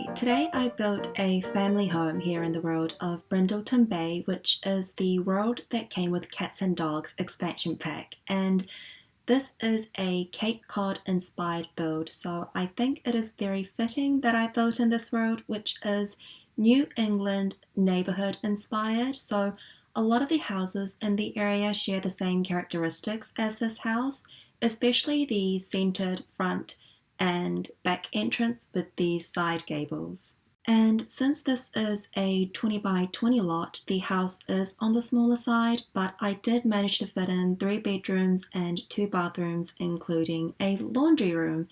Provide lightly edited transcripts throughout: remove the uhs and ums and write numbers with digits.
Hi, today I built a family home here in the world of Brindleton Bay, which is the world that came with Cats and Dogs expansion pack. And this is a Cape Cod inspired build, so I think it is very fitting that I built in this world, which is New England neighborhood inspired. So a lot of the houses in the area share the same characteristics as this house, especially the centered front and back entrance with these side gables. And since this is a 20 by 20 lot, the house is on the smaller side, but I did manage to fit in 3 bedrooms and 2 bathrooms, including a laundry room.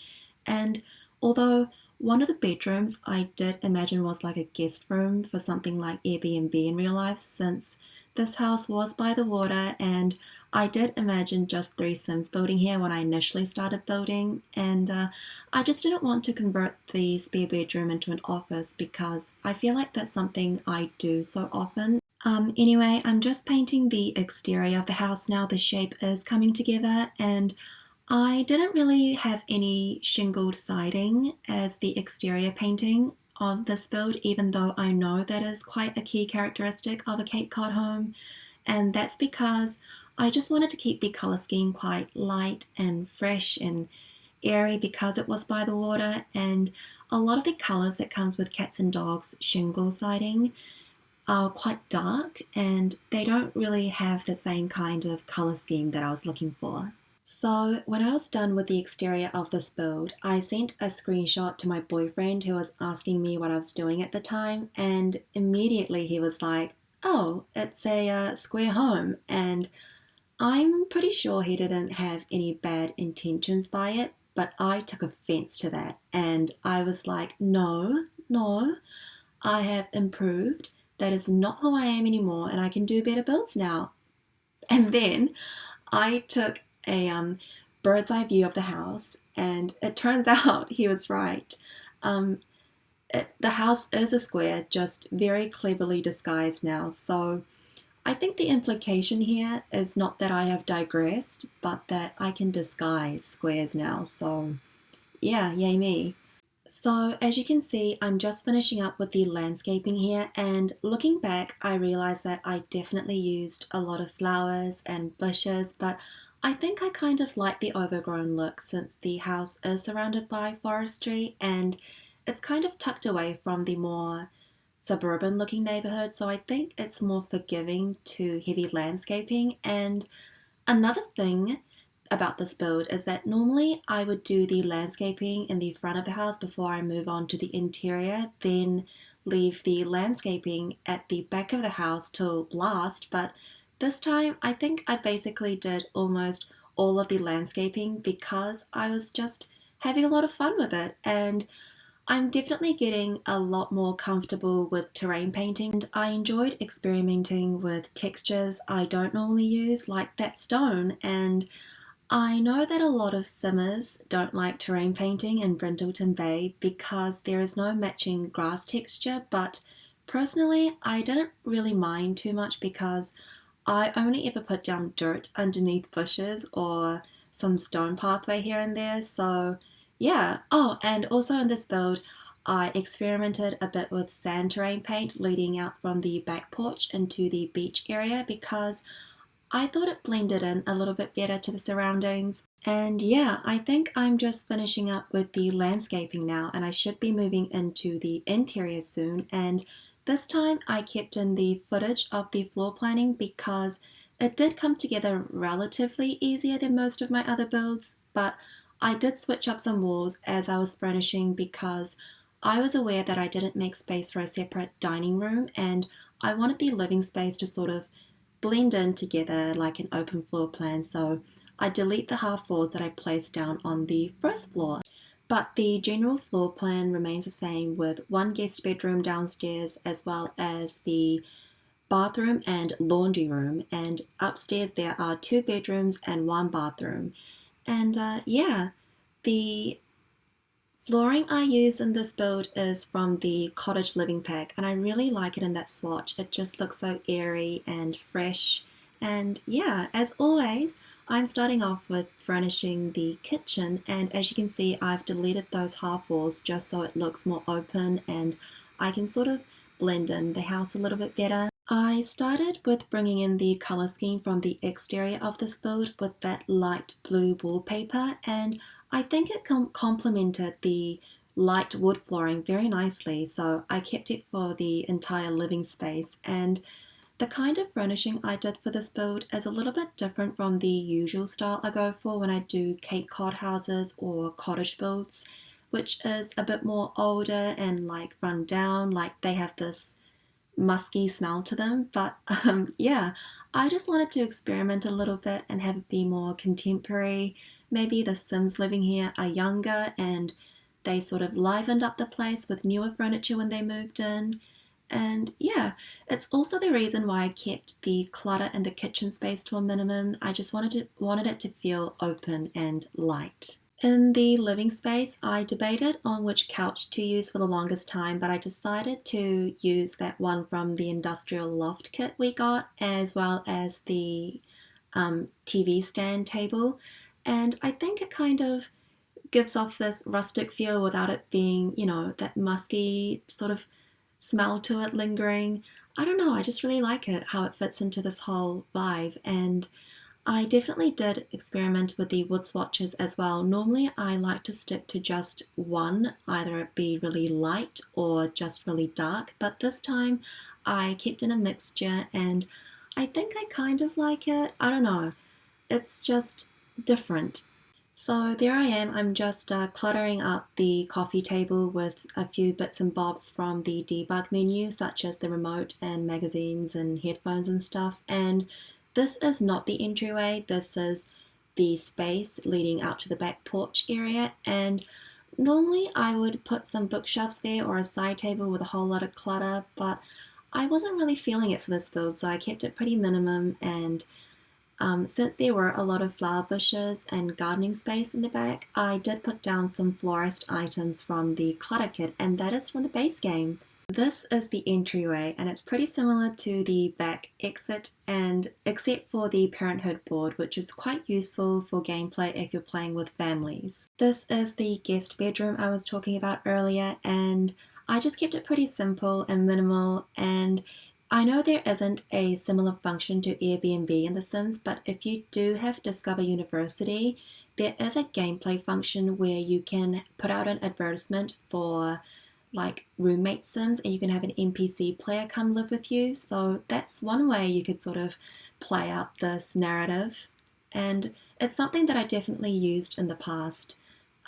And although one of the bedrooms I did imagine was like a guest room for something like Airbnb in real life, since this house was by the water, and I did imagine just 3 Sims building here when I initially started building, and I just didn't want to convert the spare bedroom into an office because I feel like that's something I do so often. Anyway, I'm just painting the exterior of the house now. The shape is coming together, and I didn't really have any shingled siding as the exterior painting on this build, even though I know that is quite a key characteristic of a Cape Cod home, and that's because I just wanted to keep the colour scheme quite light and fresh and airy because it was by the water, and a lot of the colours that comes with Cats and Dogs shingle siding are quite dark and they don't really have the same kind of colour scheme that I was looking for. So when I was done with the exterior of this build, I sent a screenshot to my boyfriend who was asking me what I was doing at the time, and immediately he was like, "Oh, it's a square home," and I'm pretty sure he didn't have any bad intentions by it, but I took offense to that and I was like, no, no, I have improved. That is not who I am anymore and I can do better builds now. And then I took a bird's eye view of the house, and it turns out he was right. Um, the house is a square, just very cleverly disguised now. So I think the implication here is not that I have digressed, but that I can disguise squares now. So yeah, yay me. So as you can see, I'm just finishing up with the landscaping here, and looking back, I realized that I definitely used a lot of flowers and bushes, but I think I kind of like the overgrown look since the house is surrounded by forestry and it's kind of tucked away from the more suburban looking neighborhood, so I think it's more forgiving to heavy landscaping. And another thing about this build is that normally I would do the landscaping in the front of the house before I move on to the interior, then leave the landscaping at the back of the house till last, but this time I think I basically did almost all of the landscaping because I was just having a lot of fun with it, and I'm definitely getting a lot more comfortable with terrain painting, and I enjoyed experimenting with textures I don't normally use, like that stone. And I know that a lot of simmers don't like terrain painting in Brindleton Bay because there is no matching grass texture, but personally I didn't really mind too much because I only ever put down dirt underneath bushes or some stone pathway here and there, so yeah. Oh, and also in this build, I experimented a bit with sand terrain paint leading out from the back porch into the beach area because I thought it blended in a little bit better to the surroundings. And yeah, I think I'm just finishing up with the landscaping now, and I should be moving into the interior soon. And this time I kept in the footage of the floor planning because it did come together relatively easier than most of my other builds, but I did switch up some walls as I was furnishing because I was aware that I didn't make space for a separate dining room, and I wanted the living space to sort of blend in together like an open floor plan, so I delete the half floors that I placed down on the first floor. But the general floor plan remains the same with one guest bedroom downstairs as well as the bathroom and laundry room, and upstairs there are 2 bedrooms and 1 bathroom. And yeah, the flooring I use in this build is from the Cottage Living Pack, and I really like it in that swatch. It just looks so airy and fresh. And yeah, as always, I'm starting off with furnishing the kitchen, and as you can see, I've deleted those half walls just so it looks more open and I can sort of blend in the house a little bit better. I started with bringing in the color scheme from the exterior of this build with that light blue wallpaper, and I think it complemented the light wood flooring very nicely, so I kept it for the entire living space. And the kind of furnishing I did for this build is a little bit different from the usual style I go for when I do Cape Cod houses or cottage builds, which is a bit more older and like run down, like they have this musky smell to them. But yeah, I just wanted to experiment a little bit and have it be more contemporary. Maybe the Sims living here are younger and they sort of livened up the place with newer furniture when they moved in. And yeah, it's also the reason why I kept the clutter in the kitchen space to a minimum. I just wanted it to feel open and light. In the living space, I debated on which couch to use for the longest time, but I decided to use that one from the industrial loft kit we got, as well as the TV stand table. And I think it kind of gives off this rustic feel without it being, that musky sort of smell to it lingering. I don't know, I just really like it, how it fits into this whole vibe. And I definitely did experiment with the wood swatches as well. Normally I like to stick to just one, either it be really light or just really dark, but this time I kept in a mixture and I think I kind of like it. I don't know, it's just different. So there I am, I'm just cluttering up the coffee table with a few bits and bobs from the debug menu, such as the remote and magazines and headphones and stuff. And this is not the entryway, this is the space leading out to the back porch area. And normally I would put some bookshelves there or a side table with a whole lot of clutter, but I wasn't really feeling it for this build, so I kept it pretty minimum. And since there were a lot of flower bushes and gardening space in the back, I did put down some florist items from the clutter kit, and that is from the base game. This is the entryway, and it's pretty similar to the back exit, and except for the parenthood board, which is quite useful for gameplay if you're playing with families. This is the guest bedroom I was talking about earlier, and I just kept it pretty simple and minimal. And I know there isn't a similar function to Airbnb in The Sims, but if you do have Discover University, there is a gameplay function where you can put out an advertisement for like roommate Sims and you can have an NPC player come live with you. So that's one way you could sort of play out this narrative. And it's something that I definitely used in the past.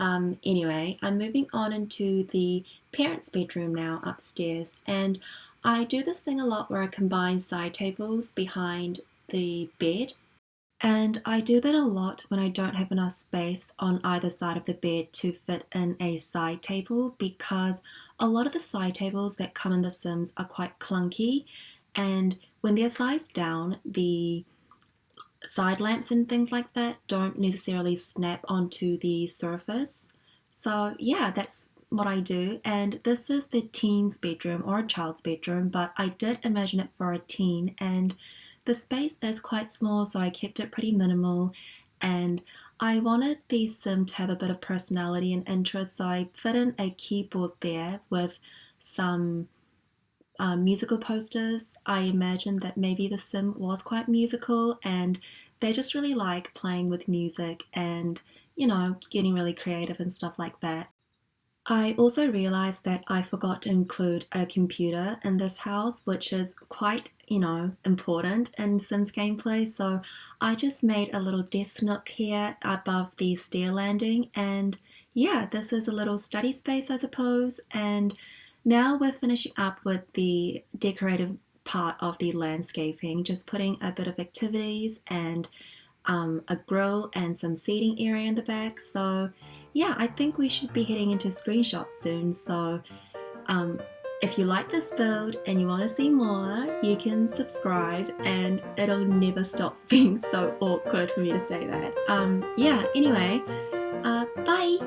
Anyway, I'm moving on into the parents' bedroom now upstairs, and I do this thing a lot where I combine side tables behind the bed, and I do that a lot when I don't have enough space on either side of the bed to fit in a side table, because a lot of the side tables that come in The Sims are quite clunky, and when they're sized down, the side lamps and things like that don't necessarily snap onto the surface. So yeah, that's what I do. And this is the teen's bedroom or a child's bedroom, but I did imagine it for a teen, and the space is quite small, so I kept it pretty minimal. And I wanted the sim to have a bit of personality and interest, so I fit in a keyboard there with some musical posters. I imagined that maybe the sim was quite musical and they just really like playing with music and, getting really creative and stuff like that. I also realized that I forgot to include a computer in this house, which is quite, important in Sims gameplay. So I just made a little desk nook here above the stair landing. And yeah, this is a little study space, I suppose. And now we're finishing up with the decorative part of the landscaping, just putting a bit of activities and a grill and some seating area in the back. So yeah, I think we should be heading into screenshots soon. So if you like this build and you want to see more, you can subscribe, and it'll never stop being so awkward for me to say that. Yeah, anyway, bye!